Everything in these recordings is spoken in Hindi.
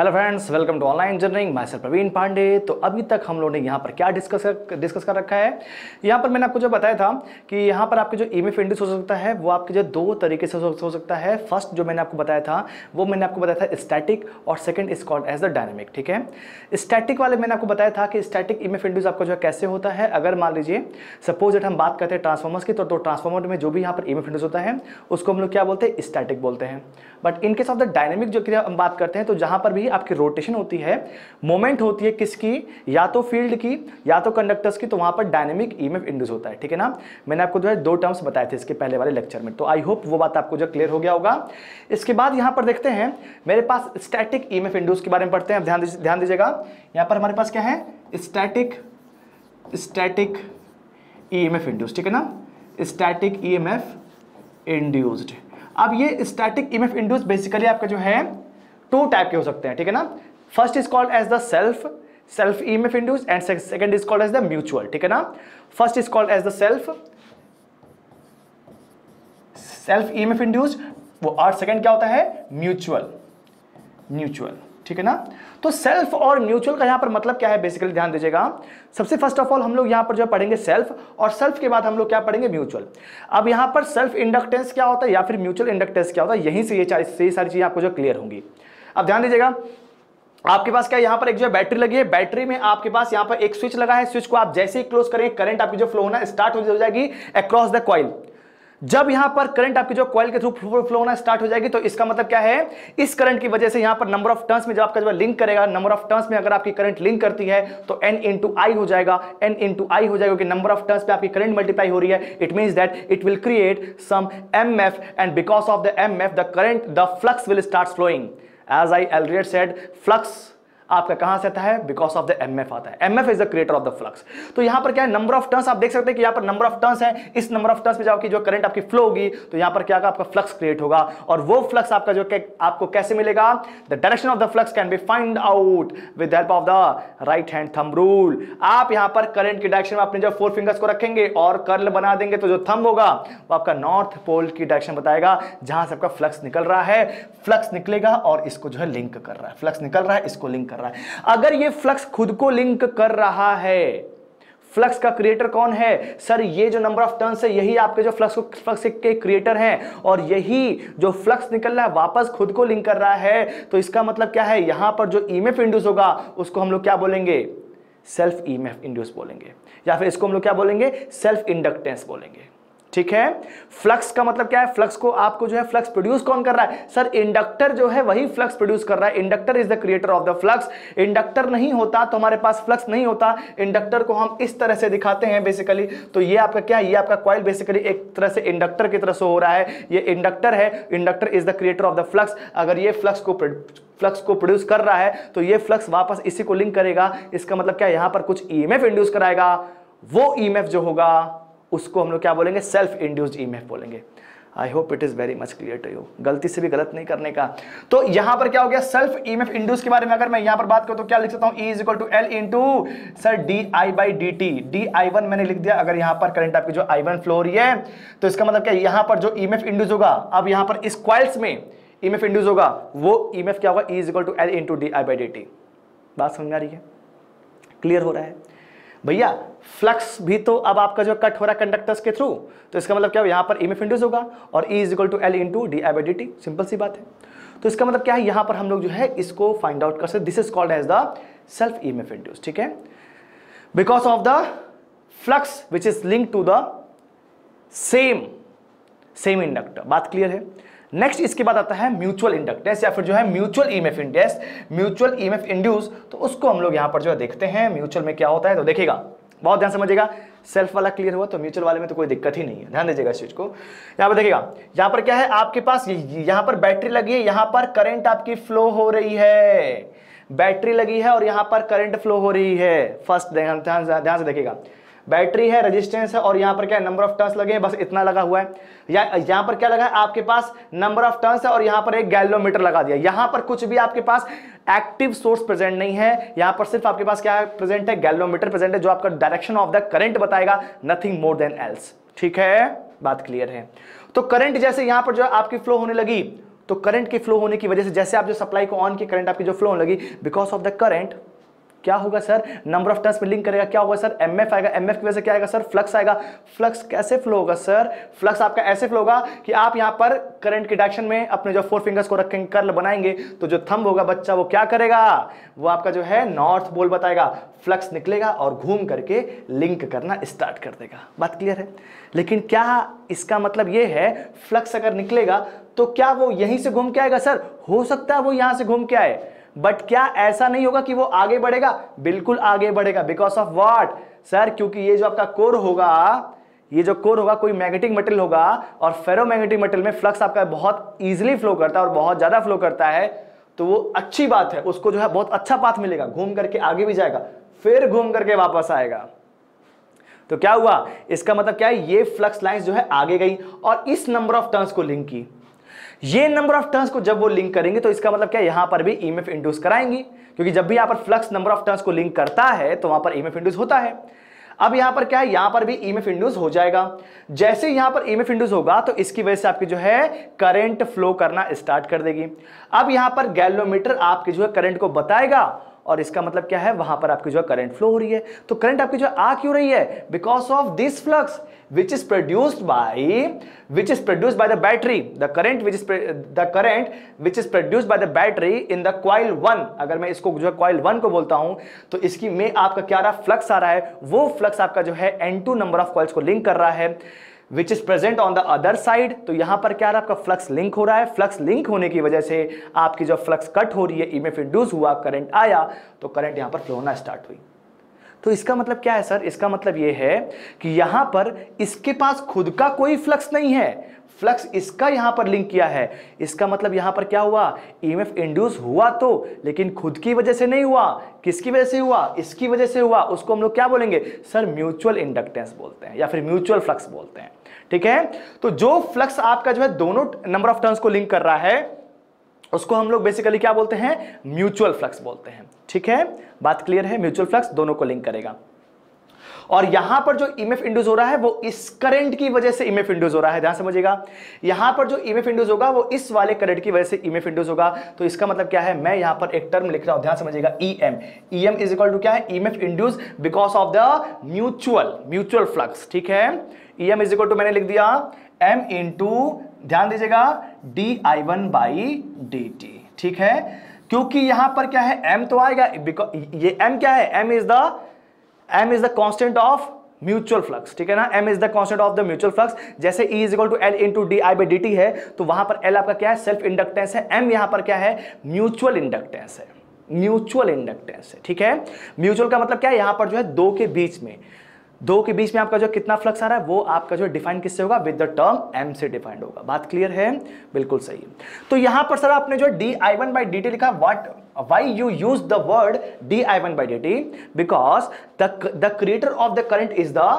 Hello friends, welcome to online engineering. मैं सर प्रवीण पांडे। तो अभी तक हम लोगों ने यहाँ पर क्या डिस्कस कर रखा है। यहाँ पर मैंने आपको जो बताया था कि यहाँ पर आपके जो ईएमएफ इंड्यूस हो सकता है वो आपके जो दो तरीके से हो सकता है। फर्स्ट जो मैंने आपको बताया था वो मैंने आपको बताया था स्टैटिक, और second is called as the dynamic. ठीक है, स्टैटिक वाले मैंने आपको बताया था कि स्टैटिक ईएमएफ इंड्यूस आपका जो है कैसे होता है। अगर मान लीजिए सपोज दैट हम बात करते हैं ट्रांसफॉर्मर्स की, तो ट्रांसफॉर्मर में जो भी यहाँ पर ईएमएफ इंड्यूस होता है उसको हम लोग क्या बोलते हैं, स्टैटिक बोलते हैं। But in case of the dynamic जो क्रिया हम बात करते हैं, तो जहां पर भी आपकी रोटेशन होती है, मोमेंट होती है किसकी, या तो फील्ड की या तो कंडक्टर्स की, तो वहां पर डायनेमिक ईएमएफ इंड्यूस होता है। ठीक है ना, मैंने आपको जो है दो टर्म्स बताए थे इसके पहले वाले लेक्चर में, तो आई होप वो बात आपको जो क्लियर हो गया होगा। इसके बाद यहां पर देखते हैं मेरे पास स्टैटिक ईएमएफ इंड्यूस के बारे में पढ़ते हैं। ध्यान दीजिएगा, यहां पर हमारे पास क्या है, स्टैटिक ईएमएफ इंड्यूस। ठीक है ना, स्टैटिक ईएमएफ इंड्यूस्ड। अब ये स्टैटिक ईएमएफ इंड्यूस बेसिकली आपका जो है टू टाइप के हो सकते हैं। ठीक है ना, first is called as the self EMF induce and second is called as the mutual. ठीक है ना, first is called as the self EMF induce, वो, और सेकंड क्या होता है, म्यूचुअल। ठीक है ना, तो सेल्फ और म्यूचुअल का यहां पर मतलब क्या है, बेसिकली ध्यान दीजिएगा। सबसे फर्स्ट ऑफ ऑल हम लोग यहां पर जो पढ़ेंगे सेल्फ, और सेल्फ के बाद हम लोग क्या पढ़ेंगे, म्यूचुअल। अब यहां पर सेल्फ इंडक्टेंस क्या होता है या फिर म्यूचुअल इंडक्टेंस क्या होता है, यहीं से ये सारी चीजें आपको जो क्लियर होंगी। अब ध्यान दीजिएगा, आपके पास क्या यहां पर एक जो बैटरी लगी है, बैटरी में आपके पास यहां पर एक स्विच लगा है। स्विच को आप जैसे ही क्लोज करेंगे, करंट आपकी जो फ्लो होना स्टार्ट हो जाएगी अक्रॉस द कॉइल। जब यहां पर करंट आपकी जो कॉइल के थ्रू फ्लो होना स्टार्ट हो जाएगी, तो इसका मतलब क्या है, इस करंट की वजह से यहां पर नंबर ऑफ टर्न्स में जब आपका जो लिंक करेगा, नंबर ऑफ टर्न्स में अगर आपकी करंट लिंक करती है तो n इंटू आई हो जाएगा, क्योंकि नंबर ऑफ टर्न्स पे आपकी करंट मल्टीप्लाई हो रही है। It means that it will create some MF, and because of the MF the flux will start flowing. As I already said, flux आपका कहां से आता है, बिकॉज ऑफ द एमएफ आता है। MF is the creator of the flux. तो यहां पर क्या है, नंबर ऑफ टर्न्स आप देख सकते हैं कि यहां पर नंबर ऑफ टर्न्स है। इस नंबर ऑफ टर्न्स पे जाओ कि जो करंट आपकी फ्लो होगी, तो यहां पर क्या होगा, आपका फ्लक्स क्रिएट होगा। और वो फ्लक्स आपका जो आपको कैसे मिलेगा, the direction of the flux can be find out with help of the right hand thumb rule. आप यहां पर करंट की डायरेक्शन में अपने जो फोर फिंगर्स को रखेंगे और कर्ल बना देंगे, तो जो थंब होगा वो आपका नॉर्थ पोल की डायरेक्शन बताएगा, जहां से आपका फ्लक्स निकल रहा है। फ्लक्स निकलेगा और इसको जो है लिंक कर रहा है, फ्लक्स निकल रहा है, इसको लिंक कर रहा है। अगर ये फ्लक्स खुद को लिंक कर रहा है, फ्लक्स का क्रिएटर कौन है, सर ये जो नंबर ऑफ टर्न्स है यही आपके जो फ्लक्स के क्रिएटर हैं, और यही जो फ्लक्स निकल रहा है वापस खुद को लिंक कर रहा है। तो इसका मतलब क्या है, यहां पर जो ईएमएफ इंड्यूस होगा उसको हम लोग क्या बोलेंगे, सेल्फ ईएमएफ इंड्यूस बोलेंगे, या फिर इसको हम लोग क्या बोलेंगे, सेल्फ इंडक्टेंस बोलेंगे। ठीक है, फ्लक्स का मतलब क्या है, फ्लक्स को आपको जो है फ्लक्स प्रोड्यूस कौन कर रहा है, सर इंडक्टर जो है वही फ्लक्स प्रोड्यूस कर रहा है। Inductor is the creator of the flux. Inductor नहीं होता तो हमारे पास फ्लक्स नहीं होता। इंडक्टर को हम इस तरह से दिखाते हैं बेसिकली, तो ये आपका क्या है, ये आपका कॉइल बेसिकली एक तरह से इंडक्टर की तरह से हो रहा है। ये इंडक्टर है, inductor is the creator of the flux. अगर ये फ्लक्स को प्रोड्यूस कर रहा है तो ये फ्लक्स वापस इसी को लिंक करेगा। इसका मतलब क्या है, यहां पर कुछ ईएमएफ इंड्यूस कराएगा, वो ईएमएफ जो होगा उसको हम लोग क्या बोलेंगे, सेल्फ इंड्यूस्ड ईएमएफ बोलेंगे। I hope it is very much clear to you, गलती से भी गलत नहीं करने का। तो यहां पर क्या हो गया, सेल्फ ईएमएफ इंड्यूस के बारे में अगर मैं यहां पर बात करूं तो क्या लिख सकता हूं, E is equal to L into sir di/dt। di1 मैंने लिख दिया। अगर यहां पर करंट आपकी जो I1 फ्लो हो रही है, तो इसका मतलब क्या, यहां पर जो ईएमएफ इंड्यूस होगा, अब यहां पर इस कॉइल्स में ईएमएफ इंड्यूस होगा, वो ईएमएफ क्या होगा, E is equal to L into di/dt। बात समझ आ रही है, क्लियर हो रहा है भैया। फ्लक्स भी तो अब आपका जो कट हो रहा है कंडक्टर्स के थ्रू, तो इसका मतलब क्या हो, यहां पर ईएमएफ इंड्यूस होगा और E is equal to L into di/dt। Simple सी बात है। तो इसका मतलब क्या है, यहां पर हम लोग जो है इसको फाइंड आउट कर सकते। This is called as the self EMF induce. ठीक है, because of the flux which is link to the same inductor. बात क्लियर है। नेक्स्ट इसके बाद आता है म्यूचुअल इंडक्टेंस, या फिर जो है म्यूचुअल ईएमएफ इंड्यूस। तो उसको हम लोग यहां पर जो है देखते हैं म्यूचुअल में क्या होता है। तो देखिएगा, बहुत ध्यान समझिएगा। सेल्फ वाला क्लियर हुआ तो म्यूचुअल वाले में तो कोई दिक्कत ही नहीं है, ध्यान दीजिएगा इस चीज को। यहां पर देखिएगा, यहां पर क्या है, आपके पास यहां पर बैटरी लगी है, यहां पर करंट आपकी फ्लो हो रही है, बैटरी लगी है और यहां पर करंट फ्लो हो रही है। फर्स्ट ध्यान से देखिएगा, बैटरी है, रेजिस्टेंस है, और यहां पर क्या है, नंबर ऑफ टर्न्स लगे हैं, बस इतना लगा हुआ है। यहां पर क्या लगा है, आपके पास नंबर ऑफ टर्न्स है और यहां पर एक गैल्वेनोमीटर लगा दिया। यहां पर कुछ भी आपके पास एक्टिव सोर्स प्रेजेंट नहीं है, यहां पर सिर्फ आपके पास क्या है प्रेजेंट है, गैल्वेनोमीटर प्रेजेंट है, जो आपका डायरेक्शन ऑफ द करंट बताएगा, नथिंग मोर देन एल्स। ठीक है, बात क्लियर है। तो करंट जैसे यहां पर जो आपकी फ्लो होने लगी, तो करंट के फ्लो होने की वजह से जैसे आप जो सप्लाई को ऑन की, करंट आपकी जो फ्लो होने लगी, बिकॉज ऑफ द करंट क्या होगा सर, नंबर ऑफ टर्न्स में लिंक करेगा, क्या होगा सर, एमएफ आएगा, एमएफ की वजह से क्या आएगा सर, फ्लक्स आएगा। फ्लक्स कैसे फ्लो होगा सर, फ्लक्स आपका ऐसे फ्लो होगा कि आप यहां पर करंट के डायरेक्शन में अपने जो 4 फिंगर्स को रखेंगे, कर्ल बनाएंगे, तो जो थंब होगा बच्चा वो क्या करेगा, वो आपका जो है नॉर्थ पोल बताएगा, फ्लक्स निकलेगा और घूम करके लिंक करना स्टार्ट कर देगा। बात क्लियर है। लेकिन क्या इसका मतलब ये है फ्लक्स अगर निकलेगा तो क्या वो यहीं से घूम के आएगा सर, हो सकता है वो यहां से घूम के आए, बट क्या ऐसा नहीं होगा कि वो आगे बढ़ेगा, बिल्कुल आगे बढ़ेगा। बिकॉज ऑफ व्हाट सर, क्योंकि ये जो आपका कोर होगा, ये जो कोर होगा कोई मैग्नेटिक मटेरियल होगा, और फेरोमैग्नेटिक मटेरियल में फ्लक्स आपका बहुत इजीली फ्लो करता है और बहुत ज्यादा फ्लो करता है, तो वो अच्छी बात है, उसको जो है बहुत अच्छा पाथ मिलेगा, घूम करके आगे भी जाएगा, फिर घूम करके वापस आएगा। तो क्या हुआ, इसका मतलब क्या है, ये फ्लक्स लाइंस जो है आगे गई और इस नंबर ऑफ टर्न्स को लिंक की। ये नंबर ऑफ टर्न्स को जब वो लिंक करेंगे तो इसका मतलब क्या है, यहां पर भी ईएमएफ इंड्यूस कराएंगी, क्योंकि जब भी यहां पर फ्लक्स नंबर ऑफ टर्न्स को लिंक करता है तो वहां पर ईएमएफ इंड्यूस होता है। अब यहां पर क्या है, यहां पर भी ईएमएफ इंड्यूस हो जाएगा। जैसे यहां पर ईएमएफ इंड्यूस होगा तो इसकी वजह से आपकी जो है करंट फ्लो करना स्टार्ट कर देगी। अब यहां पर गैल्वेनोमीटर आपके जो है करंट को बताएगा, और इसका मतलब क्या है, वहां पर आपकी जो है करंट फ्लो हो रही है। तो करंट आपकी जो आ क्यों रही है, because of this flux which is produced by the battery, the current which is produced by the battery in the coil 1। अगर मैं इसको जो है coil 1 को बोलता हूं तो इसकी में आपका क्या रहा, फ्लक्स आ रहा है, वो फ्लक्स आपका जो है N2 नंबर ऑफ कॉइल्स को लिंक कर रहा है, which is present on the other side। तो यहां पर क्या रहा, आपका फ्लक्स लिंक हो रहा है, फ्लक्स लिंक होने की वजह से आपकी जो फ्लक्स कट हो रही है, ईएमएफ इंड्यूस हुआ, करंट आया, तो करंट यहां पर फ्लो होना स्टार्ट हुई। तो इसका मतलब क्या है सर, इसका मतलब यह है कि यहां पर इसके पास खुद का कोई फ्लक्स नहीं है, फ्लक्स इसका यहां पर लिंक किया है। इसका मतलब यहां पर क्या हुआ, ईएमएफ इंड्यूस हुआ तो, लेकिन खुद की वजह से नहीं हुआ, किसकी वजह से हुआ, इसकी वजह से हुआ। उसको हम लोग क्या बोलेंगे सर, म्यूचुअल इंडक्टेंस बोलते हैं या फिर म्यूचुअल फ्लक्स बोलते हैं। ठीक है, तो जो फ्लक्स आपका जो है दोनों नंबर ऑफ टर्न्स को लिंक कर रहा है उसको हम लोग बेसिकली क्या बोलते हैं, म्यूचुअल फ्लक्स बोलते हैं। ठीक है, बात क्लियर है, म्यूचुअल फ्लक्स दोनों को लिंक करेगा। और यहां पर जो ईएमएफ इंड्यूस हो रहा है वो इस करंट की वजह से ईएमएफ इंड्यूस हो रहा है, ध्यान समझिएगा। यहां पर जो ईएमएफ इंड्यूस होगा वो इस वाले करंट की वजह से ईएमएफ इंड्यूस होगा। तो इसका मतलब क्या है, मैं यहां पर एक टर्म लिख रहा हूं, ध्यान समझिएगा, ईएम इज इक्वल टू क्या है, EMF induce because of the mutual flux. ठीक है, ईएम इज इक्वल टू मैंने लिख दिया एम इंटू, ध्यान दीजिएगा, di1/dt। ठीक है, क्योंकि यहां पर क्या है, m तो आएगा, ये m क्या है, m is the constant of mutual flux. ठीक है ना, m is the constant of the mutual flux. जैसे E is equal to L into di/dt है, तो वहां पर L आपका क्या है, सेल्फ इंडक्टेंस है, m यहां पर क्या है, म्यूचुअल इंडक्टेंस है, म्यूचुअल इंडक्टेंस है। ठीक है, म्यूचुअल का मतलब क्या है, यहां पर जो है दो के बीच में आपका जो कितना फ्लक्स आ रहा है वो आपका जो डिफाइन किससे होगा, विद द टर्म m से डिफाइंड होगा। बात क्लियर है, बिल्कुल सही है। तो यहां पर सर आपने जो di1/dt लिखा, why you use the word di1/dt, because the creator of the current is the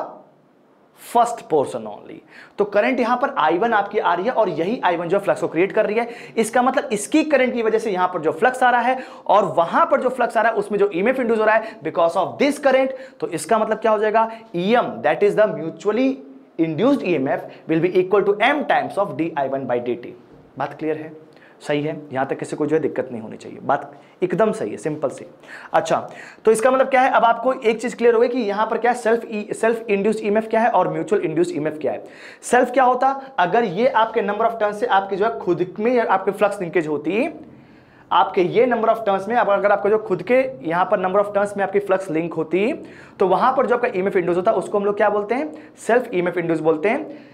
first portion only. तो करंट यहां पर I1 आपकी आ रही है और यही I1 जो फ्लक्स को क्रिएट कर रही है। इसका मतलब इसकी करंट की वजह से यहां पर जो फ्लक्स आ रहा है और वहां पर जो फ्लक्स आ रहा है उसमें जो ईएमएफ इंड्यूस हो रहा है बिकॉज ऑफ दिस करंट। तो इसका मतलब क्या हो जाएगा, EM that is the mutually induced EMF will be equal to m times of di1/dt। बात क्लियर है, सही है, यहां तक किसी को जो है दिक्कत नहीं होनी चाहिए, बात एकदम सही है, सिंपल सी। अच्छा, तो इसका मतलब क्या है, अब आपको एक चीज क्लियर हो गई कि यहां पर क्या सेल्फ इंड्यूस्ड ईएमएफ क्या है और म्यूचुअल इंड्यूस्ड ईएमएफ क्या है। सेल्फ क्या होता, अगर ये आपके नंबर ऑफ टर्न्स से आपकी जो है खुद में आपके फ्लक्स लिंकेज होती, आपके ये नंबर ऑफ टर्न्स में अगर आपको जो खुद के यहां पर नंबर ऑफ टर्न्स में आपकी फ्लक्स लिंक होती, तो वहां पर जो आपका ईएमएफ इंड्यूस होता उसको हम लोग क्या बोलते हैं, सेल्फ ईएमएफ इंड्यूस बोलते हैं।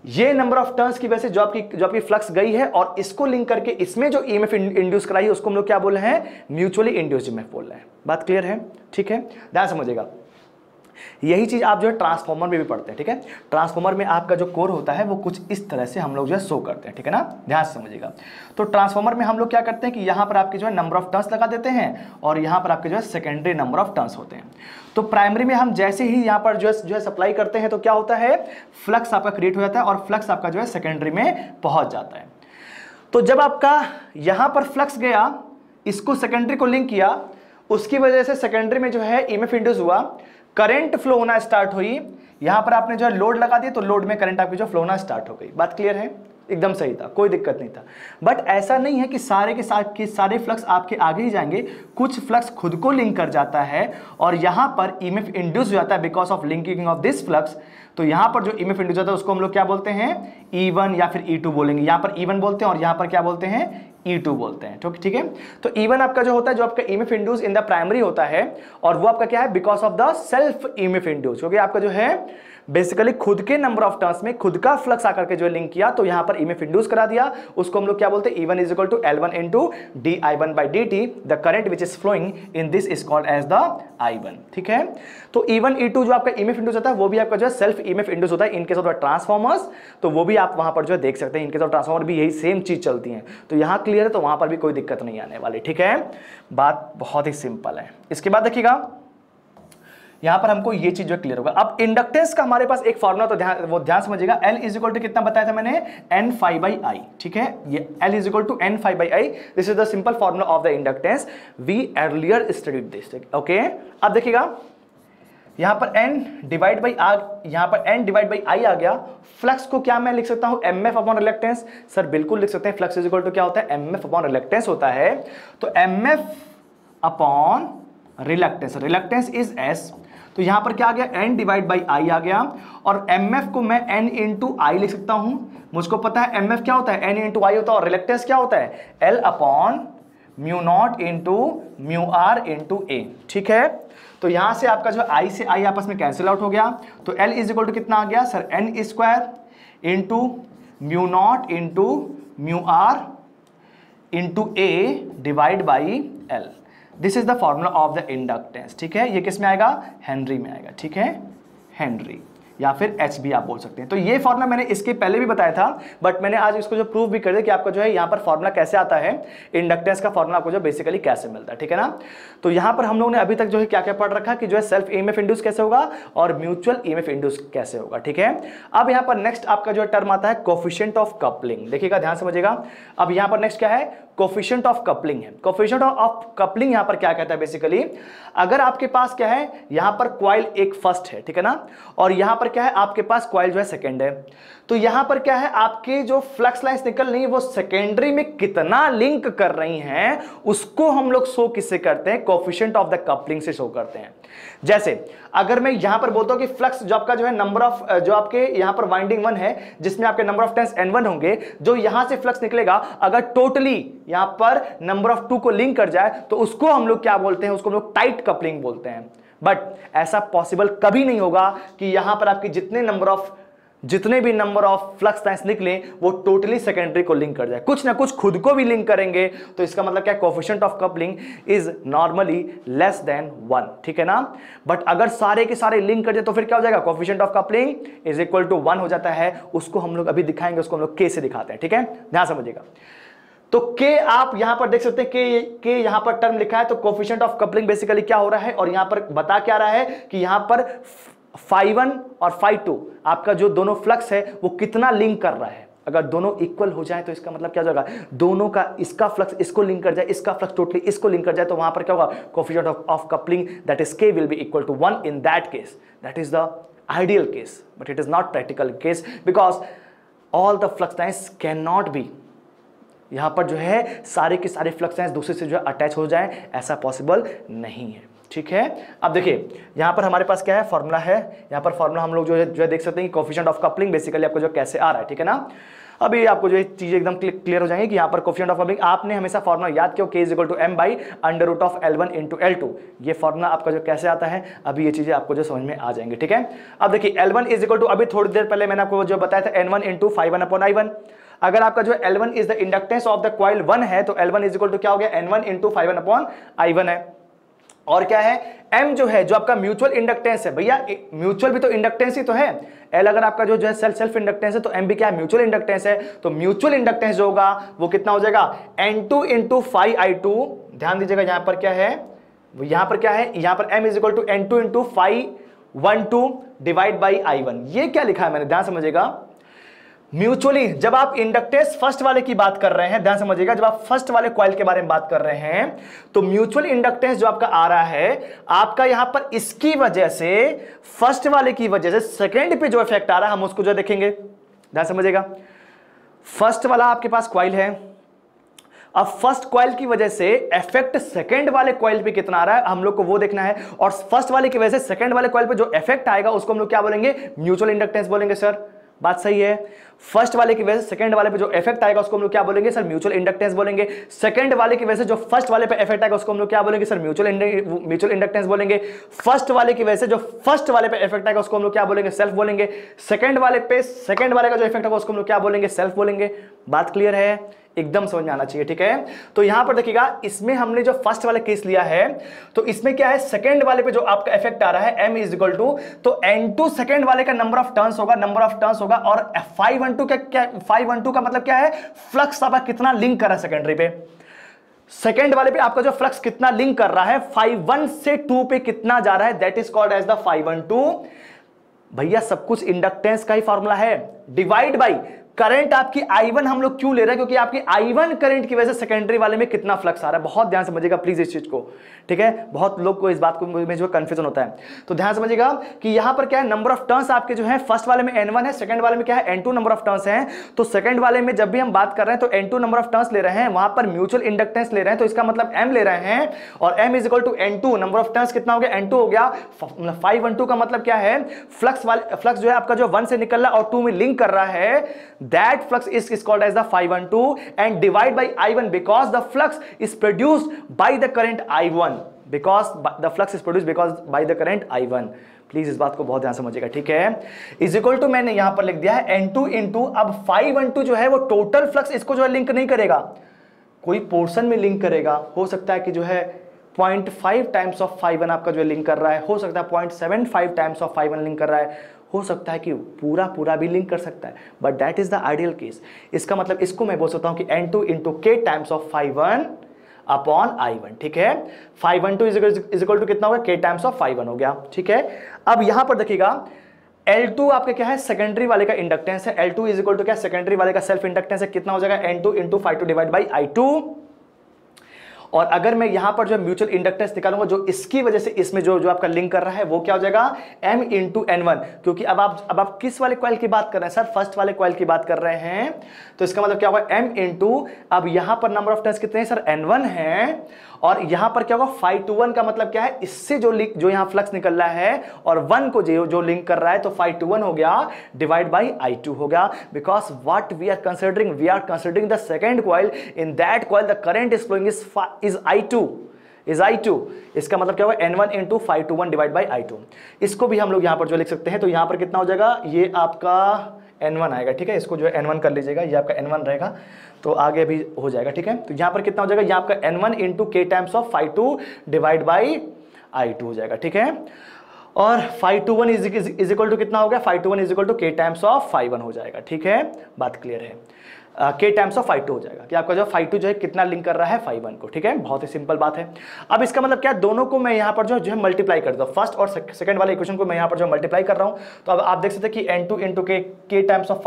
ये नंबर ऑफ टर्न्स की वजह से जो आपकी फ्लक्स गई है और इसको लिंक करके इसमें जो ईएमएफ इंड्यूस कराई है उसको हम लोग क्या बोल रहे हैं, म्यूचुअली इंड्यूस्ड ईएमएफ बोल रहे हैं। बात क्लियर है, ठीक है, ध्यान समझिएगा। यही चीज आप जो है ट्रांसफार्मर में भी पढ़ते हैं। ठीक है, ट्रांसफार्मर में आपका जो कोर होता है वो कुछ इस तरह से हम लोग जो है शो करते हैं। ठीक है ना, ध्यान से समझिएगा। तो ट्रांसफार्मर में हम लोग क्या करते हैं कि यहां पर आपके जो है नंबर ऑफ टर्न्स लगा देते हैं और यहां पर आपके जो है सेकेंडरी नंबर ऑफ टर्न्स होते हैं। तो प्राइमरी में हम जैसे ही यहां पर जो है सप्लाई करते हैं तो क्या होता है, फ्लक्स आपका क्रिएट हो जाता है और फ्लक्स आपका जो है सेकेंडरी में पहुंच जाता है। तो जब आपका यहां पर फ्लक्स गया, इसको सेकेंडरी को लिंक किया, उसकी वजह से सेकेंडरी में जो है ईएमएफ इंड्यूस हुआ, करंट फ्लो होना स्टार्ट हुई। यहां पर आपने जो है लोड लगा दिया तो लोड में करंट आपकी जो फ्लो होना स्टार्ट हो गई। बात क्लियर है, एकदम सही था, कोई दिक्कत नहीं था। बट ऐसा नहीं है कि सारे के सारे फ्लक्स आपके आगे ही जाएंगे, कुछ फ्लक्स खुद को लिंक कर जाता है और यहां पर ईएमएफ इंड्यूस हो जाता है because of linking of this flux. तो यहां पर जो ईएमएफ इंड्यूस होता है उसको हम लोग क्या बोलते हैं, E1 या फिर E2 बोलेंगे। यहां पर E1 बोलते हैं और यहां पर क्या बोलते हैं, E2 बोलते हैं। ठीक है, तो E1 आपका जो होता है, जो आपका EMF induce in the primary होता है, और वो आपका क्या है, because of the self EMF induce, क्योंकि आपका जो है बेसिकली खुद के नंबर ऑफ टर्न्स में खुद का फ्लक्स आकर के जो लिंक किया, तो यहां पर ईएमएफ इंड्यूस करा दिया, उसको हम लोग क्या बोलते हैं, E1 is equal to L1 into dI1/dt, the current which is flowing in this is called as the I1। ठीक है, तो E1 E2 जो आपका ईएमएफ इंड्यूस होता है वो भी आपका जो है सेल्फ ईएमएफ इंड्यूस होता है in case of the transformers, तो वो भी आप वहां पर जो है देख सकते हैं, इन केस ऑफ ट्रांसफॉर्मर भी यही सेम चीज चलती है। तो यहां क्लियर है, तो वहां पर भी कोई दिक्कत नहीं आने वाली। ठीक है, बात बहुत ही सिंपल है। इसके बाद देखिएगा, यहां पर हमको ये चीज जो क्लियर होगा। अब इंडक्टेंस का हमारे पास एक फॉर्मूला, तो ध्यान समझिएगा, L इज इक्वल टू कितना बताया था मैंने, N∅I। ठीक है, ये L is equal to N∅I, this is the simple formula of the inductance, we earlier studied this. Okay, अब देखिएगा यहां पर N डिवाइड बाई I आ गया। फ्लक्स को क्या मैं लिख सकता हूं, MF अपॉन रिलक्टेंस। सर बिल्कुल लिख सकते हैं, फ्लक्स इज इक्वल टू क्या होता है, MF अपॉन रिलक्टेंस होता है। तो MF upon reluctance, reluctance is S, तो यहां पर क्या आ गया, N डिवाइड बाई I आ गया, और MF को मैं N इंटू I लिख सकता हूं। मुझको पता है MF क्या होता है, N इंटू I होता है, और रिलक्टेंस क्या होता है, L upon mu naught into mu R into A। ठीक है, तो यहां से आपका जो I से I आपस में कैंसिल आउट हो गया, तो L इज इक्वल टू कितना आ गया sir, N square into mu naught into mu R into A divide by L। This is the formula of the inductance. ठीक है, ये किस में आएगा, हेनरी में आएगा। ठीक है, हेनरी या फिर H भी आप बोल सकते हैं। तो ये फॉर्मूला मैंने इसके पहले भी बताया था, बट मैंने आज इसको जो प्रूव भी कर दिया कि आपका जो है यहाँ पर फॉर्मूला कैसे आता है, इंडक्टेंस का फॉर्मूला आपको जो बेसिकली कैसे मिलता है। ठीक है ना, तो यहाँ पर हम लोगों ने अभी तक जो है क्या क्या पढ़ रखा कि जो है सेल्फ ईएमएफ इंड्यूस कैसे होगा और म्यूचुअल ईएमएफ इंड्यूस कैसे होगा। ठीक है, अब यहाँ पर नेक्स्ट आपका जो टर्म आता है कोफिशिएंट ऑफ कपलिंग। देखिएगा, ध्यान समझिएगा, अब यहाँ पर नेक्स्ट क्या है, कोफिशिएंट ऑफ कपलिंग है। कोफिशिएंट ऑफ कपलिंग यहाँ पर क्या कहता है, बेसिकली अगर आपके पास क्या है, यहाँ पर कॉइल एक फर्स्ट है, ठीक है ना, और यहाँ पर क्या है, आपके पास कॉइल जो है सेकेंड है, तो यहां पर क्या है, आपके जो फ्लक्स लाइंस निकल रही है वो सेकेंडरी में कितना लिंक कर रही हैं, उसको हम लोग शो किससे करते हैं, कोफिशिएंट ऑफ द कपलिंग से शो करते हैं। जैसे अगर मैं यहां पर बोलता हूं कि फ्लक्स जो आपका जो है नंबर ऑफ जो आपके यहां पर वाइंडिंग 1 है जिसमें आपके नंबर ऑफ टर्न्स N1 होंगे, जो यहां से फ्लक्स निकलेगा अगर टोटली यहां पर नंबर ऑफ 2 को लिंक कर जाए तो उसको हम लोग क्या बोलते हैं, उसको हम लोग टाइट कपलिंग बोलते हैं। बट ऐसा पॉसिबल कभी नहीं होगा कि यहां पर आपके जितने भी नंबर ऑफ फ्लक्स लाइंस निकले वो टोटली सेकेंडरी को लिंक कर जाए, कुछ ना कुछ खुद को भी लिंक करेंगे। तो इसका मतलब क्या, coefficient of coupling is normally less than 1। ठीक है ना, बट अगर सारे के सारे लिंक कर जाए तो फिर क्या हो जाएगा, coefficient of coupling is equal to 1 हो जाता है। उसको हम लोग अभी दिखाएंगे, उसको हम लोग K से दिखाते हैं। ठीक है, ध्यान समझिएगा, तो K आप यहां पर देख सकते हैं, K यहां पर टर्म लिखा है, तो कोफिशिएंट ऑफ कपलिंग बेसिकली क्या हो रहा है, और यहां पर बता क्या रहा है कि यहां पर φ1 और φ2 आपका जो दोनों फ्लक्स है वो कितना लिंक कर रहा है। अगर दोनों इक्वल हो जाए तो इसका मतलब क्या हो जाएगा, दोनों का इसका फ्लक्स इसको लिंक कर जाए, इसका फ्लक्स टोटली इसको लिंक कर जाए, तो वहां पर क्या होगा, coefficient of coupling that is K will be equal to 1 in that case. That is the ideal case, but it is not practical case because all the flux lines can not be, यहां पर जो है सारे के सारे फ्लक्स लाइंस दूसरे से जो अटैच हो जाए, ऐसा पॉसिबल नहीं है। ठीक है, अब देखिए यहां पर हमारे पास क्या है, फॉर्मूला है, यहां पर फॉर्मूला हम लोग जो है देख सकते हैं कि कोफिशिएंट ऑफ कपलिंग बेसिकली आपको जो कैसे आ रहा है। ठीक है ना, अभी आपको जो चीजें एकदम क्लियर हो जाएंगी कि यहां पर कोफिशिएंट ऑफ कपलिंग आपने हमेशा फॉर्मूला याद किया, K is equal to m/√L1 into L2। ये फॉर्मूला आपका जो कैसे आता है, अभी ये चीजें आपको जो समझ में आ जाएंगी। ठीक है, अब देखिए L1 इज इक्वल टू, अभी थोड़ी देर पहले मैंने आपको जो बताया था N1 इंटू φ1 अपॉन I1। अगर आपका जो L1 is the inductance of the coil 1 है, तो L1 इज इक्वल टू क्या हो गया, N1 इंटू φ1 अपॉन I1 है। और क्या है, M जो है जो आपका म्यूचुअल इंडक्टेंस है, भैया म्यूचुअल भी तो इंडक्टेंस ही तो है। L अगर आपका जो है सेल्फ इंडक्टेंस है, तो M भी क्या है, म्यूचुअल इंडक्टेंस है। तो म्यूचुअल इंडक्टेंस जो होगा वो कितना हो जाएगा, N2 इंटू φI2। ध्यान दीजिएगा यहां पर क्या है, यहां पर क्या है, यहां पर M is equal to N2 into φ12 divide by I1। ये क्या लिखा है मैंने, ध्यान समझिएगा, म्यूचुअली जब आप इंडक्टेंस फर्स्ट वाले की बात कर रहे हैं, ध्यान समझिएगा, जब आप फर्स्ट वाले कॉइल के बारे में बात कर रहे हैं, तो म्यूचुअल इंडक्टेंस जो आपका आ रहा है आपका यहां पर इसकी वजह से, फर्स्ट वाले की वजह से सेकंड पे जो इफेक्ट आ रहा है हम उसको जो देखेंगे, ध्यान समझिएगा। फर्स्ट वाला आपके पास कॉइल है, अब फर्स्ट कॉइल की वजह से इफेक्ट सेकंड वाले कॉइल पे कितना आ रहा है हम लोग को वो देखना है, और फर्स्ट वाले की वजह से सेकंड वाले कॉइल पे जो इफेक्ट आएगा उसको हम लोग क्या बोलेंगे, म्यूचुअल इंडक्टेंस बोलेंगे। सर बात सही है, फर्स्ट वाले की वजह से सेकंड वाले पे जो इफेक्ट आएगा उसको हम लोग क्या बोलेंगे सर, म्यूचुअल इंडक्टेंस बोलेंगे। सेकंड वाले की वजह से जो फर्स्ट वाले पे इफेक्ट आएगा उसको हम लोग क्या बोलेंगे सर, म्यूचुअल इंडक्टेंस बोलेंगे। फर्स्ट वाले की वजह से जो फर्स्ट वाले पे इफेक्ट आएगा उसको हम लोग क्या बोलेंगे, सेल्फ बोलेंगे। सेकंड वाले पे सेकंड वाले का जो इफेक्ट आएगा उसको हम लोग क्या बोलेंगे, सेल्फ बोलेंगे। बात क्लियर है, एकदम समझ में आना चाहिए, ठीक है। तो यहां पर देखिएगा, इसमें हमने जो फर्स्ट वाला केस लिया है तो इसमें क्या है, सेकंड वाले पे जो आपका इफेक्ट आ रहा है m इज इक्वल टू, तो n2 सेकंड वाले का नंबर ऑफ टर्न्स होगा, नंबर ऑफ टर्न्स होगा, और 512 का मतलब क्या है, फ्लक्स आपका कितना लिंक कर रहा है सेकेंडरी पे। सेकंड वाले पे आपका जो फ्लक्स कितना लिंक कर रहा है, 5-1 से 2 पे कितना जा रहा है, that is called as the 512। भैया सब कुछ इंडक्टेंस का ही फॉर्मूला है, डिवाइड बाई करंट आपकी I1 हम लोग क्यों ले रहे हैं, क्योंकि आपकी I1 करंट की वजह से सेकेंडरी वाले में कितना फ्लक्स आ रहा है। बहुत ध्यान समझिएगा प्लीज इस चीज को, ठीक है। बहुत लोग को इस बात को में जो कंफ्यूजन होता है, तो ध्यान समझिएगा कि यहां पर क्या है, नंबर ऑफ टर्न्स आपके जो है फर्स्ट वाले में N1 है, सेकंड वाले में क्या है, N2 नंबर ऑफ टर्न्स हैं। तो सेकंड वाले में जब भी हम बात कर रहे हैं तो N2 नंबर ऑफ टर्न्स ले रहे हैं, वहां पर म्यूचुअल इंडक्टेंस ले रहे हैं, तो इसका मतलब M ले रहे हैं, और M is equal to N2, number of turns कितना हो गया, N2 हो गया। 512 का मतलब क्या है, फ्लक्स जो है आपका जो 1 से निकल रहा है और 2 में लिंक कर रहा है, that flux is called as the 512 and divide by I1 because the flux is produced by the current I1, because the flux is produced because by the current I1। Please इस बात को बहुत ध्यान समझिएगा, ठीक है। इज इक्वल टू मैंने यहां पर लिख दिया है N2 इंटू, अब 512 जो है वो टोटल फ्लक्स इसको जो है लिंक नहीं करेगा, कोई पोर्शन में लिंक करेगा। हो सकता है कि जो है 0.5 टाइम्स ऑफ 5-1 आपका जो है लिंक कर रहा है, हो सकता है 0.75 टाइम्स ऑफ 5-1 लिंक कर रहा है, हो सकता है कि पूरा भी लिंक कर सकता है, but that is the ideal case. इसका मतलब इसको मैं बोल सकता हूं कि N2 into K times of 5-1 upon I1, ठीक है। 512 इज इक्वल टू कितना होगा, के टाइम्स ऑफ 5-1 हो गया, ठीक है। अब यहां पर देखिएगा L2 आपके क्या है, सेकेंडरी वाले का इंडक्टेंस है, L2 इज इक्वल टू क्या, सेकेंडरी वाले का सेल्फ इंडक्टेंस है, कितना हो जाएगा, N2 into 5 divide by I2। और अगर मैं यहां पर जो म्यूचुअल इंडक्टेंस निकालूंगा जो इसकी वजह से इसमें जो आपका लिंक कर रहा है वो क्या हो जाएगा, M इंटू N1, क्योंकि अब आप किस वाले कॉइल की बात कर रहे हैं सर, फर्स्ट वाले कॉइल की बात कर रहे हैं, तो इसका मतलब क्या होगा, M इंटू, अब यहां पर नंबर ऑफ टर्न्स कितने हैं सर, N1 है, और यहां पर क्या होगा 5-1 का मतलब क्या है, इससे जो यहां फ्लक्स निकल रहा है और 1 को जो लिंक कर रहा है, तो 5-1 हो गया डिवाइड बाई I2 हो गया, because what we are considering the second coil, in that coil the current is flowing is I2। इसका मतलब क्या होगा, N1 into 5-1 divide by I2। इसको भी हम लोग यहां पर जो लिख सकते हैं, तो यहां पर कितना हो जाएगा, ये आपका N1 आएगा, ठीक है। इसको जो है N1 कर लीजिएगा, ये आपका N1 रहेगा, तो आगे भी हो जाएगा, ठीक है। तो यहां पर कितना हो जाएगा, ये आपका N1 into K times of 5-2 divide by I2 हो जाएगा, ठीक है। और 5-1 इज इक्वल टू कितना हो गया, 5-1 इज इक्वल टू के टाइम्स ऑफ 5-1 हो जाएगा, ठीक है। बात क्लियर है, के टाइम्स ऑफ 5-2 हो जाएगा कि आपका जो 5-2 जो है कितना लिंक कर रहा है 5-1 को, ठीक है। बहुत ही सिंपल बात है। अब इसका मतलब क्या, दोनों को मैं यहां पर जो है मल्टीप्लाई कर दूं, फर्स्ट और सेकंड वाले इक्वेशन को मैं यहां पर जो मल्टीप्लाई कर रहा हूं, तो अब आप देख सकते हैं कि N2 into K times of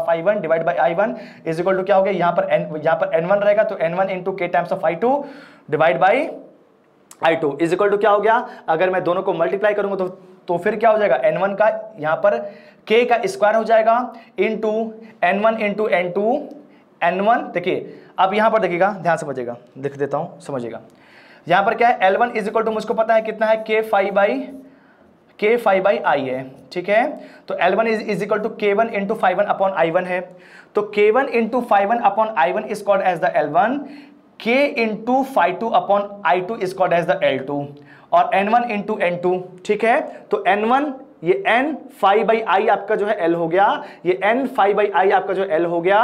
5-1 divide by I1 is equal to क्या हो गया, यहां पर N1 रहेगा, तो N1 into K times of 5-2 divide by I2 is equal to क्या हो गया, अगर मैं दोनों को मल्टीप्लाई करूंगा तो फिर क्या हो जाएगा, N1 का यहां पर K का स्क्वायर हो जाएगा इंटू N1 इंटू N1। देखिए अब यहां पर देखिएगा, ध्यान समझिएगा, लिख देता हूं, समझिएगा। यहां पर क्या है, L1 इज इक्वल टू मुझको पता है कितना है, K5 बाई I है, ठीक है। तो L1 is equal to K1 into 5-1 upon I1 है, तो K1 into 5-1 upon I1 is called as the L1, K into 5-2 upon I2 is called as the L2, और N1 इंटू N2, ठीक है। तो N1 ये N5 बाई I आपका जो है L हो गया, ये N5 बाई I आपका जो L हो गया,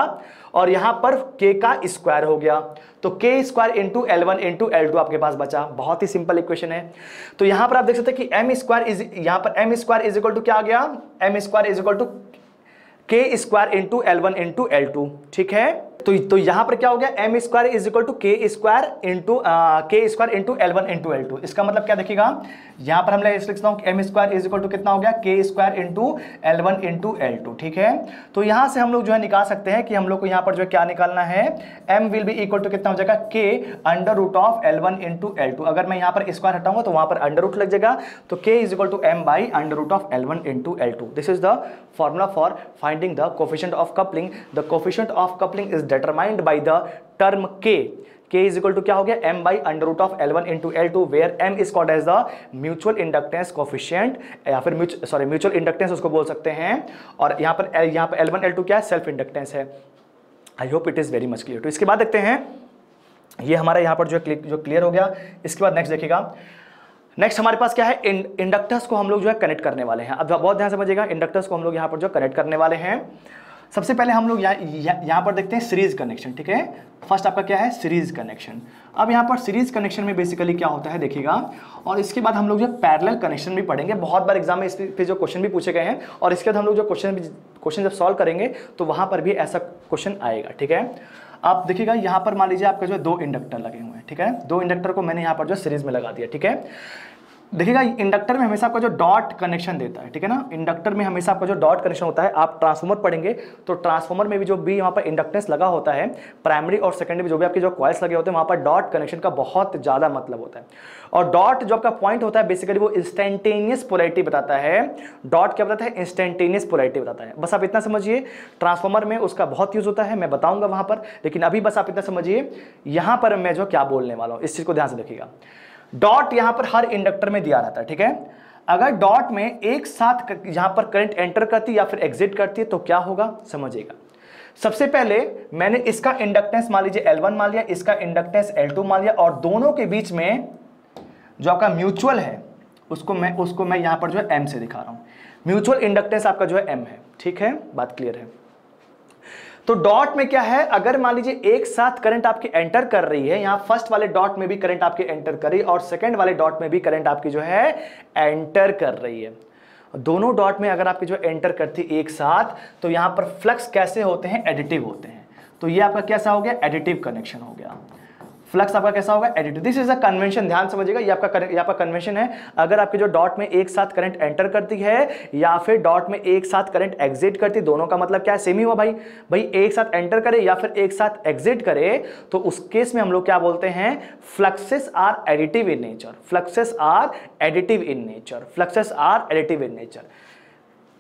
और यहां पर K का स्क्वायर हो गया, तो K square into L1 into L2 आपके पास बचा। बहुत ही सिंपल इक्वेशन है। तो यहां पर आप देख सकते हैं कि M square is equal to क्या आ गया, M square is equal to K square into L1 into L2, ठीक है। तो यहां पर क्या हो गया, M square is equal to K square into L1 into L2। इसका मतलब क्या देखिएगा, यहां पर हम लिख सकता हूं M square is equal to कितना हो गया, के square into L1 into L2। ठीक है, तो यहां से हम लोग जो है निकाल सकते हैं कि हम लोग को यहां पर जो है क्या निकालना है, m will be equal to कितना हो जाएगा, k under root of L1 into L2। अगर मैं यहां पर स्क्वायर हटाऊंगा तो वहां पर अंडर रूट लग जाएगा, तो k is equal to m by under root of L1 into L2। This is the formula for finding the coefficient of coupling. The coefficient of coupling is determined by the term k. K is equal to क्या हो गया, m by under root of L1 into L2, where m is called as the mutual inductance coefficient या फिर mutual inductance उसको बोल सकते हैं, और यहाँ पर L1 L2 क्या है, सेल्फ इंडक्टेंस है। आई hope it is very much clear. तो इसके बाद देखते हैं, ये हमारा यहाँ पर जो क्लियर हो गया। इसके बाद नेक्स्ट देखिएगा, नेक्स्ट हमारे पास क्या है, इंडक्टर्स को हम लोग जो है कनेक्ट करने वाले हैं। अब बहुत ध्यान समझिएगा, इंडक्टर्स को हम लोग यहाँ पर जो कनेक्ट करने वाले हैं। सबसे पहले हम लोग यहाँ पर देखते हैं सीरीज कनेक्शन। ठीक है, फर्स्ट आपका क्या है, सीरीज कनेक्शन। अब यहाँ पर सीरीज कनेक्शन में बेसिकली क्या होता है देखिएगा, और इसके बाद हम लोग जो पैरेलल कनेक्शन भी पढ़ेंगे। बहुत बार एग्जाम में इस पे जो क्वेश्चन भी पूछे गए हैं, और इसके बाद हम लोग जो क्वेश्चन जब सॉल्व करेंगे तो वहाँ पर भी ऐसा क्वेश्चन आएगा। ठीक है, आप देखिएगा यहाँ पर मान लीजिए आपका जो 2 इंडक्टर लगे हुए हैं। ठीक है, 2 इंडक्टर को मैंने यहाँ पर जो सीरीज में लगा दिया। ठीक है, देखिएगा इंडक्टर में हमेशा आपका जो डॉट कनेक्शन देता है, ठीक है ना, इंडक्टर में हमेशा आपका जो डॉट कनेक्शन होता है। आप ट्रांसफार्मर पढ़ेंगे तो ट्रांसफार्मर में भी जो भी यहाँ पर इंडक्टेंस लगा होता है, प्राइमरी और सेकेंडरी जो भी आपके जो कॉइल्स लगे होते हैं, वहाँ पर डॉट कनेक्शन का बहुत ज़्यादा मतलब होता है। और डॉट जो आपका पॉइंट होता है बेसिकली वो इंस्टेंटेनियस पोलैरिटी बताता है। डॉट क्या बताता है, इंस्टेंटेनियस पोलैरिटी बताता है। बस आप इतना समझिए, ट्रांसफार्मर में उसका बहुत यूज होता है, मैं बताऊंगा वहाँ पर, लेकिन अभी बस आप इतना समझिए यहाँ पर मैं जो क्या बोलने वाला हूँ, इस चीज़ को ध्यान से देखिएगा। डॉट यहां पर हर इंडक्टर में दिया रहता है। ठीक है, अगर डॉट में एक साथ यहां पर करंट एंटर करती है या फिर एग्जिट करती है तो क्या होगा, समझिएगा। सबसे पहले मैंने इसका इंडक्टेंस मान लीजिए L1 मान लिया, इसका इंडक्टेंस L2 मान लिया, और दोनों के बीच में जो आपका म्यूचुअल है उसको मैं यहां पर जो है M से दिखा रहा हूं। म्यूचुअल इंडक्टेंस आपका जो है M है। ठीक है, बात क्लियर है। तो डॉट में क्या है, अगर मान लीजिए एक साथ करंट आपकी एंटर कर रही है, यहां फर्स्ट वाले डॉट में भी करंट आपकी एंटर कर रही है और सेकंड वाले डॉट में भी करंट आपकी जो है एंटर कर रही है, दोनों डॉट में अगर आपकी जो एंटर करती एक साथ, तो यहां पर फ्लक्स कैसे होते हैं, एडिटिव होते हैं। तो ये आपका कैसा हो गया, एडिटिव कनेक्शन हो गया। फ्लक्स आपका कैसा होगा, additive. This is a convention, ध्यान समझिएगा, ये आपका कन्वेंशन है। अगर आपके जो डॉट में एक साथ करंट एंटर करती है या फिर डॉट में एक साथ करंट एग्जिट करती, दोनों का मतलब क्या है, सेम ही हुआ भाई एक साथ एंटर करे या फिर एक साथ एग्जिट करे, तो उस केस में हम लोग क्या बोलते हैं, fluxes are additive in nature. Fluxes are additive in nature. Fluxes are additive in nature.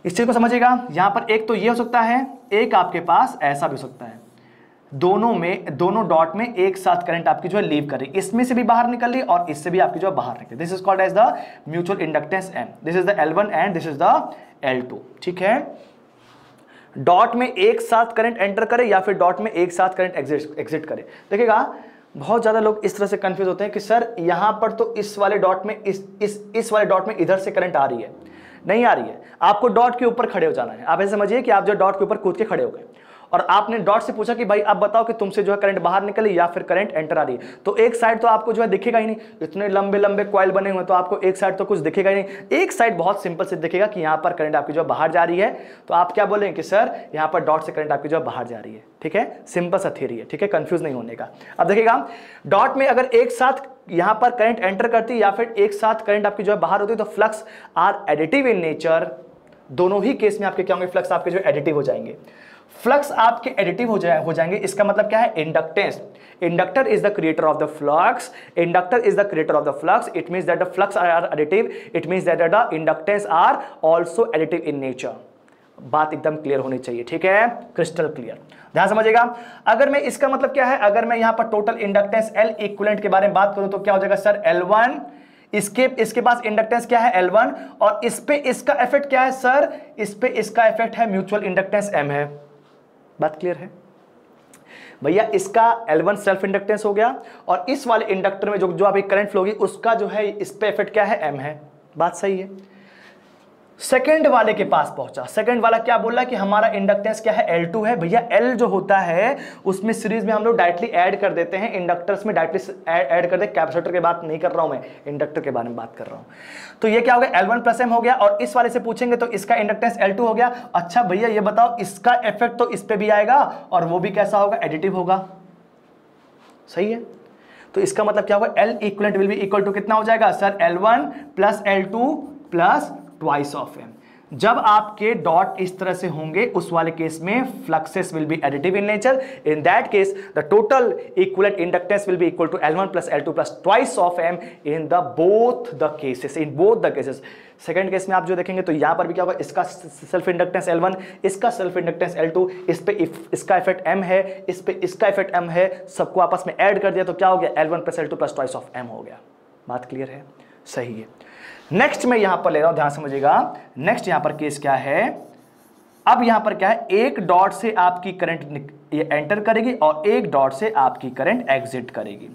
इस चीज को समझिएगा। यहां पर एक तो ये हो सकता है, एक आपके पास ऐसा भी हो सकता है, दोनों डॉट में एक साथ करंट आपकी जो है लीव कर रही, इसमें से भी बाहर निकल रही और इससे भी आपकी जो है बाहर निकल। This is called as the mutual inductance M। This is the L1 and this is the L2। ठीक है, डॉट में एक साथ करंट एंटर करे या फिर डॉट में एक साथ करंट एग्जिट करे। देखिएगा बहुत ज्यादा लोग इस तरह से कंफ्यूज होते हैं कि सर यहां पर तो इस वाले डॉट में इस वाले डॉट में इधर से करंट आ रही है, नहीं आ रही है, आपको डॉट के ऊपर खड़े हो जाना है। आप ऐसे समझिए कि आप जो डॉट के ऊपर कूद के खड़े हो गए और आपने डॉट से पूछा कि भाई आप बताओ कि तुमसे जो है करंट बाहर निकली या फिर करंट एंटर आ रही है, तो एक साइड तो आपको जो है दिखेगा ही नहीं, इतने लंबे लंबे कॉइल बने हुए तो आपको एक साइड तो कुछ दिखेगा ही नहीं। एक साइड बहुत सिंपल से दिखेगा कि यहाँ पर करंट आपकी जो है बाहर जा रही है, तो आप क्या बोलेंगे कि सर यहाँ पर डॉट से करंट आपकी जो है बाहर जा रही है। ठीक है, सिंपल सा थ्योरी है। ठीक है, कंफ्यूज नहीं होने का। अब देखिएगा डॉट में अगर एक साथ यहां पर करंट एंटर करती या फिर एक साथ करंट आपकी जो है बाहर होती, तो flux are additive in nature. दोनों ही केस में आपके क्या होंगे, फ्लक्स आपके जो एडिटिव हो जाएंगे। फ्लक्स आपके एडिटिव हो जाएंगे, इसका मतलब क्या है, inductance. Inductor is the creator of the flux. Inductor is the creator of the flux. It means that the flux are additive. It means that the inductance are also additive in nature. बात एकदम क्लियर होनी चाहिए। ठीक है, क्रिस्टल क्लियर, ध्यान समझिएगा। अगर मैं इसका मतलब क्या है, अगर मैं यहां पर टोटल इंडक्टेंस L इक्विवेलेंट के बारे में बात करूं तो क्या हो जाएगा सर, L1, इसके पास इंडक्टेंस क्या है L1, और इस पे इसका इफेक्ट क्या है सर, इस पे इसका इफेक्ट है म्यूचुअल इंडक्टेंस M है। बात क्लियर है भैया, इसका L1 सेल्फ इंडक्टेंस हो गया और इस वाले इंडक्टर में जो अभी करंट फ्लो होगी उसका जो है इस पे इफेक्ट क्या है, M है। बात सही है। सेकंड वाले के पास पहुंचा। सेकंड वाला क्या बोला कि हमारा इंडक्टेंस क्या है, L2 है। भैया L जो होता है उसमें सीरीज में हम लोग डायरेक्टली ऐड कर देते हैं, इंडक्टर्स में डायरेक्टली ऐड कर दे। कैपेसिटर की बात नहीं कर रहा हूं मैं, इंडक्टर के बारे में बात कर रहा हूं। तो ये क्या हो गया, L1 प्लस M हो गया। और इस वाले से पूछेंगे तो इसका इंडक्टेंस L2 हो गया। अच्छा भैया ये बताओ, इसका इफेक्ट तो इस पे भी आएगा और वो भी कैसा होगा, एडिटिव होगा। सही है, तो इसका मतलब क्या होगा, L equivalent will be equal to कितना हो जाएगा sir, L1 plus L2 plus twice of M। जब आपके डॉट इस तरह से होंगे उस वाले केस में fluxes will be additive in nature. In that case the total equivalent inductance will be equal to L1 plus L2 plus twice of M in the both the cases, in both the cases. Second case में आप जो देखेंगे तो यहां पर भी क्या होगा, इसका सेल्फ इंडक्टेंस L1, इसका सेल्फ इंडक्टेंस L2, इस पे इसका इफेक्ट M है, इस पे इसका इफेक्ट M है, सबको आपस में ऐड कर दिया तो क्या हो गया, L1 plus L2 plus twice of M हो गया। बात क्लियर है, सही है। नेक्स्ट मैं यहां पर ले रहा हूं, ध्यान समझिएगा। नेक्स्ट यहां पर केस क्या है, अब यहां पर क्या है, एक डॉट से आपकी करंट ये एंटर करेगी और एक डॉट से आपकी करंट एग्जिट करेगी।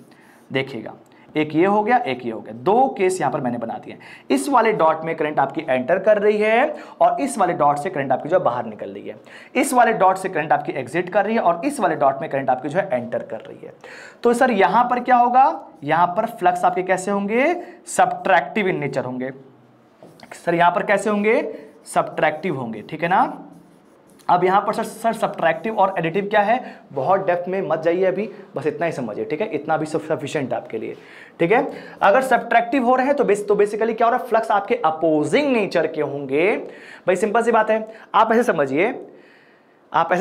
देखिएगा, एक ये हो गया, एक ये हो गया, दो केस यहां पर मैंने बना दिए। इस वाले डॉट में करंट आपकी एंटर कर रही है और इस वाले डॉट से करंट आपकी जो बाहर निकल रही है। इस वाले डॉट से करंट आपकी एग्जिट कर रही है और इस वाले डॉट में करंट आपकी जो है एंटर कर रही है। तो सर यहां पर क्या होगा, यहां पर फ्लक्स आपके कैसे होंगे, सब्ट्रैक्टिव इन नेचर होंगे। सर यहां पर कैसे होंगे, सब्ट्रैक्टिव होंगे, ठीक है ना। अब यहां पर सर सब्ट्रैक्टिव और एडिटिव क्या है, बहुत डेप्थ में मत जाइए अभी, बस इतना ही समझिए, ठीक है। इतना भी सफिशिएंट है आपके लिए, ठीक है। अगर सब्ट्रैक्टिव हो रहे हैं तो बेसिकली क्या हो रहा है, फ्लक्स आपके अपोजिंग नेचर के होंगे। भाई सिंपल सी बात है, आप ऐसे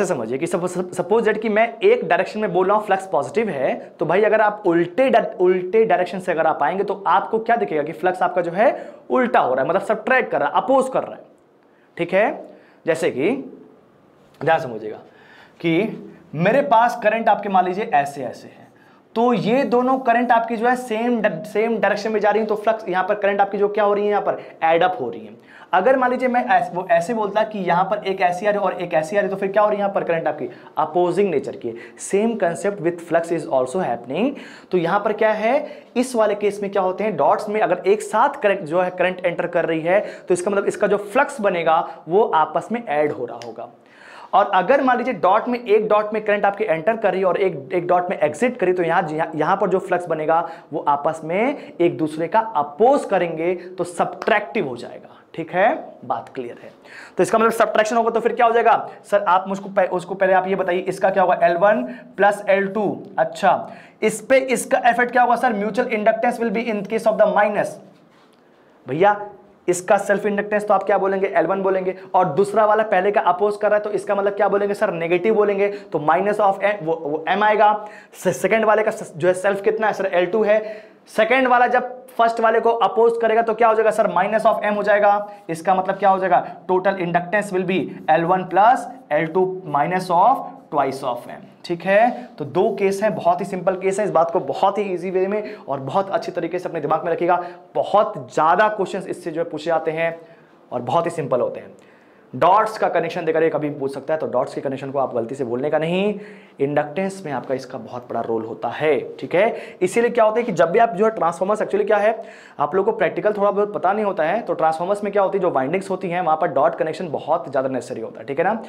समझिए कि सपोज दैट कि मैं एक डायरेक्शन में बोल रहा हूं फ्लक्स पॉजिटिव है, तो भाई अगर आप उल्टे डायरेक्शन से अगर आप आएंगे तो आपको क्या दिखेगा कि फ्लक्स आपका जो है उल्टा हो रहा है, मतलब सब्ट्रैक्ट कर रहा है, अपोज कर रहा है, ठीक है। जैसे कि ध्यान समझिएगा कि मेरे पास करंट आपके मान लीजिए ऐसे ऐसे है, तो ये दोनों करंट आपकी जो है सेम डायरेक्शन में जा रही है, तो फ्लक्स यहां पर करंट आपकी जो क्या हो रही है, यहां पर एड अप हो रही है। अगर मान लीजिए मैं वो ऐसे बोलता कि यहां पर एक ऐसी आ रही और एक ऐसी आ रही, तो फिर क्या हो रही है, यहां पर करंट आपकी अपोजिंग नेचर की। Same concept with flux is also happening. तो यहां पर क्या है, इस वाले केस में क्या होते हैं, डॉट्स में अगर एक साथ करंट जो है करंट एंटर कर रही है तो इसका मतलब इसका जो फ्लक्स बनेगा वो आपस में ऐड हो रहा होगा। और अगर मान लीजिए डॉट में एक डॉट में करंट आपके एंटर कर रही है और एक डॉट में एग्जिट करी, तो यहां पर जो फ्लक्स बनेगा वो आपस में एक दूसरे का अपोज करेंगे, तो सब्ट्रैक्टिव हो जाएगा, ठीक है। बात क्लियर है। तो इसका मतलब सब्ट्रैक्शन होगा तो फिर क्या हो जाएगा सर, आप मुझको उसको पहले आप ये बताइए, इसका क्या होगा, L1 प्लस L2। अच्छा, इस पे इसका इफेक्ट क्या होगा sir, mutual inductance will be in case of the minus. भैया इसका सेल्फ इंडक्टेंस तो आप क्या बोलेंगे, L1 बोलेंगे, और दूसरा वाला पहले का अपोज कर रहा है तो इसका मतलब क्या बोलेंगे सर, नेगेटिव बोलेंगे, तो माइनस ऑफ वो M आएगा। सेकंड वाले का जो है सेल्फ कितना है सर, L2 है। सेकंड वाला जब फर्स्ट वाले को अपोज करेगा तो क्या हो जाएगा सर, माइनस ऑफ M हो जाएगा। इसका मतलब क्या हो जाएगा, total inductance will B L1 plus L2 minus of twice of M, ठीक है। तो दो केस हैं, बहुत ही सिंपल केस है, इस बात को बहुत ही इजी वे में और बहुत अच्छी तरीके से अपने दिमाग में रखिएगा। बहुत ज्यादा क्वेश्चंस इससे जो है पूछे जाते हैं और बहुत ही सिंपल होते हैं। डॉट्स का कनेक्शन देकर ये कभी पूछ सकता है, तो डॉट्स के कनेक्शन को आप गलती से बोलने का नहीं, इंडक्टेंस में आपका इसका बहुत बड़ा रोल होता है, ठीक है। इसीलिए क्या होता है कि जब भी आप जो है ट्रांसफॉर्मर्स, एक्चुअली क्या है आप लोगों को प्रैक्टिकल थोड़ा बहुत पता नहीं होता है, तो ट्रांसफॉर्मर्स में क्या होती है, जो वाइंडिंग्स होती हैं वहां पर डॉट कनेक्शन बहुत ज्यादा नेसेसरी होता है, ठीक है ना।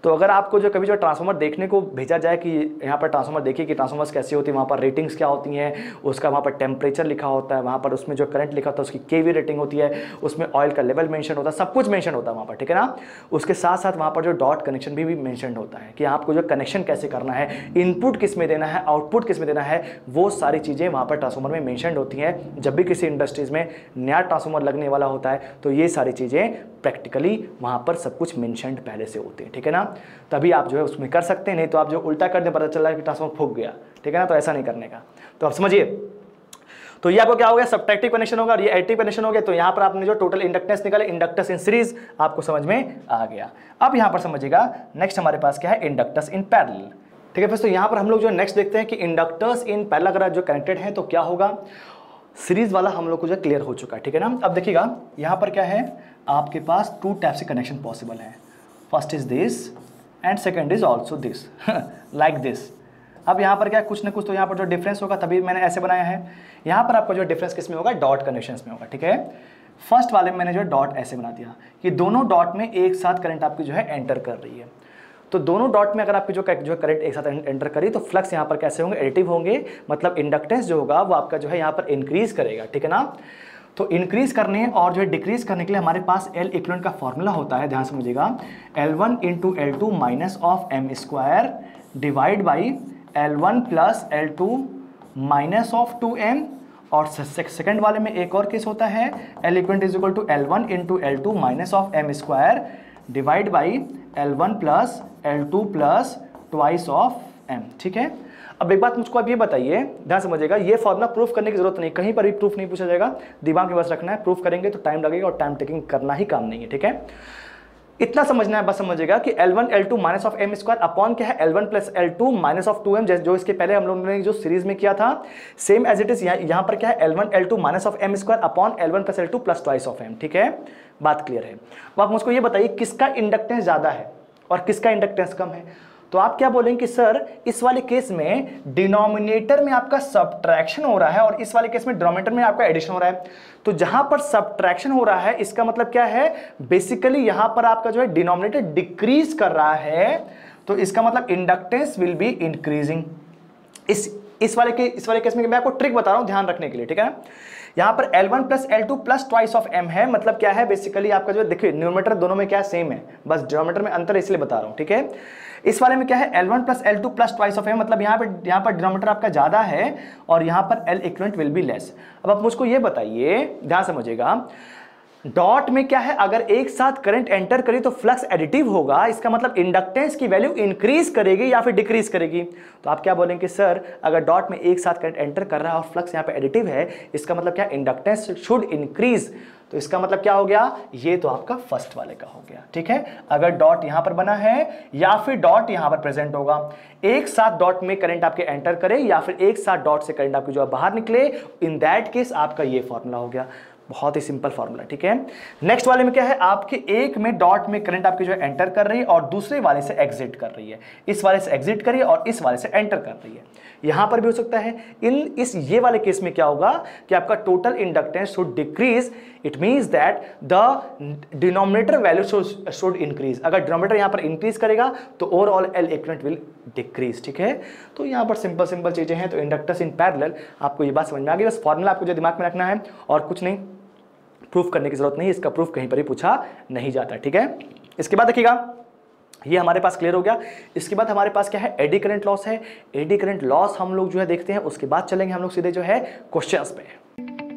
तो अगर आपको जो कभी जो ट्रांसफॉर्मर देखने को भेजा जाए कि यहाँ पर ट्रांसफॉर्मर देखिए कि ट्रांसफॉर्मर्स कैसी होती है, वहाँ पर रेटिंग्स क्या होती हैं, उसका वहाँ पर टेम्परेचर लिखा होता है, वहाँ पर उसमें जो करंट लिखा होता है उसकी केवी रेटिंग होती है, उसमें ऑयल का लेवल मेंशन होता है, सब कुछ मेंशन होता है वहाँ पर, ठीक है ना। उसके साथ साथ वहाँ पर जो डॉट कनेक्शन भी मेंशन होता है कि आपको जो कनेक्शन कैसे करना है, इनपुट किस में देना है, आउटपुट किस में देना है, वो सारी चीज़ें वहाँ पर ट्रांसफॉर्मर में मेंशन होती हैं। जब भी किसी इंडस्ट्रीज़ में नया ट्रांसफॉर्मर लगने वाला होता है तो ये सारी चीज़ें प्रैक्टिकली वहाँ पर सब कुछ मेंशन्ड पहले से होती है, ठीक है ना। तभी आप जो है उसमें कर सकते हैं, नहीं तो आप जो उल्टा कर दें पता चल रहा है कि ट्रांसफॉर्मर फूक गया, ठीक है ना। तो ऐसा नहीं करने का, तो आप समझिए। तो ये आपको क्या हो गया, सब्ट्रैक्टिव कनेक्शन होगा और ये एडिटिव कनेक्शन हो गया। तो यहाँ पर आपने जो टोटल इंडक्टेंस निकाले, इंडक्टर्स इन सीरीज, आपको समझ में आ गया। अब यहाँ पर समझिएगा, नेक्स्ट हमारे पास क्या है, इंडक्टर्स इन पैरेलल, ठीक है फ्रेंड्स। तो यहाँ पर हम लोग जो नेक्स्ट देखते हैं कि इंडक्टर्स इन पैरेलल अगर जो कनेक्टेड हैं तो क्या होगा। सीरीज वाला हम लोग को जो क्लियर हो चुका है, ठीक है ना। अब देखिएगा यहाँ पर क्या है, आपके पास टू टाइप से कनेक्शन पॉसिबल है। First is this and second is also this, like this. अब यहाँ पर क्या कुछ ना कुछ तो यहाँ पर जो डिफरेंस होगा तभी मैंने ऐसे बनाया है। यहाँ पर आपका जो डिफरेंस किस में होगा, डॉट कनेक्शंस में होगा, ठीक है। फर्स्ट वाले में मैंने जो है डॉट ऐसे बना दिया कि दोनों डॉट में एक साथ करंट आपकी जो है एंटर कर रही है। तो दोनों डॉट में अगर आपकी जो करंट एक साथ एंटर करी तो फ्लक्स यहाँ पर कैसे होंगे, एडिटिव होंगे, मतलब इंडक्टेंस जो होगा वो आपका जो है यहाँ पर इंक्रीज करेगा, ठीक है ना। तो इंक्रीज करने और जो है डिक्रीज करने के लिए हमारे पास L इक्विवेलेंट का फॉर्मूला होता है, ध्यान समझिएगा, L1 into L2 minus of M square divide by L1 plus L2 minus of 2m। और सेकंड वाले में एक और केस होता है, L equivalent is equal to L1 into L2 minus of m square divide by L1 plus L2 plus twice of m, ठीक है। अब एक बात मुझको आप ये बताइए, ध्यान समझिएगा, ये फॉर्मूला प्रूफ करने की जरूरत नहीं, कहीं पर भी प्रूफ नहीं पूछा जाएगा, दिमाग में बस रखना है, प्रूफ करेंगे तो टाइम लगेगा और टाइम टेकिंग करना ही काम नहीं है, ठीक है। इतना समझना है, बस समझिएगा कि L1 L2 minus of m square upon क्या है, L1 plus L2 minus of 2m, जो इसके पहले हम लोगों ने जो सीरीज में किया था, सेम एज इट इज यहाँ पर क्या है, L1 L2 minus of m square upon L1 plus L2 plus twice of m, ठीक है। बात क्लियर है। अब आप मुझको ये बताइए किसका इंडक्टेंस ज्यादा है और किसका इंडक्टेंस कम है। तो आप क्या बोलेंगे कि सर इस वाले केस में डिनोमिनेटर में आपका सब्ट्रैक्शन हो रहा है और इस वाले केस में डिनोमिनेटर में आपका एडिशन हो रहा है। तो जहां पर सब्ट्रैक्शन हो रहा है इसका मतलब क्या है, बेसिकली यहां पर आपका जो है डिनोमिनेटर डिक्रीज कर रहा है, तो इसका मतलब इंडक्टेंस विल बी इंक्रीजिंग। इस वाले केस में मैं आपको ट्रिक बता रहा हूं ध्यान रखने के लिए, ठीक है। यहां पर L1 plus L2 plus twice of m है, मतलब क्या है, बेसिकली आपका जो देखिए न्यूमरेटर दोनों में क्या सेम है, बस डिनोमिनेटर में अंतर इसलिए बता रहा हूं, ठीक है। इस वाले में क्या है, L1 plus L2 plus twice of m, मतलब यहां पर डिनोमिनेटर आपका ज्यादा है और यहां पर L equivalent will be less. अब आप मुझको ये बताइए, ध्यान समझिएगा, डॉट में क्या है, अगर एक साथ करंट एंटर करी तो फ्लक्स एडिटिव होगा, इसका मतलब इंडक्टेंस की वैल्यू इंक्रीज करेगी या फिर डिक्रीज करेगी। तो आप क्या बोलेंगे सर, अगर डॉट में एक साथ करंट एंटर कर रहा है और फ्लक्स यहाँ पे एडिटिव है, इसका मतलब क्या, इंडक्टेंस शुड इंक्रीज। तो इसका मतलब क्या हो गया, ये तो आपका फर्स्ट वाले का हो गया, ठीक है। अगर डॉट यहां पर बना है या फिर डॉट यहां पर प्रेजेंट होगा, एक साथ डॉट में करंट आपके एंटर करे या फिर एक साथ डॉट से करंट आपके जो बाहर निकले, इन दैट केस आपका ये फॉर्मूला हो गया। बहुत ही सिंपल फॉर्मूला, ठीक है। नेक्स्ट वाले में क्या है, आपके एक में डॉट में करंट आपकी जो है एंटर कर रही है और दूसरे वाले से एग्जिट कर रही है, इस वाले से एग्जिट करिए और इस वाले से एंटर कर रही है। यहां पर भी हो सकता है। ये वाले केस में क्या होगा कि आपका total inductance should decrease, it means that the denominator value should increase. अगर डिनोमिनेटर यहां पर इंक्रीज करेगा तो overall L equivalent will decrease, ठीक है। तो यहां पर सिंपल चीजें हैं। तो इंडक्टर्स इन पैरेलल, आपको ये बात समझ में आ गई, बस फॉर्मूला आपको जो दिमाग में रखना है और कुछ नहीं, प्रूफ करने की जरूरत नहीं, इसका प्रूफ कहीं पर ही पूछा नहीं जाता, ठीक है। इसके बाद देखिएगा, ये हमारे पास क्लियर हो गया। इसके बाद हमारे पास क्या है, एडी करंट लॉस है। एडी करंट लॉस हम लोग जो है देखते हैं, उसके बाद चलेंगे हम लोग सीधे जो है क्वेश्चंस पे।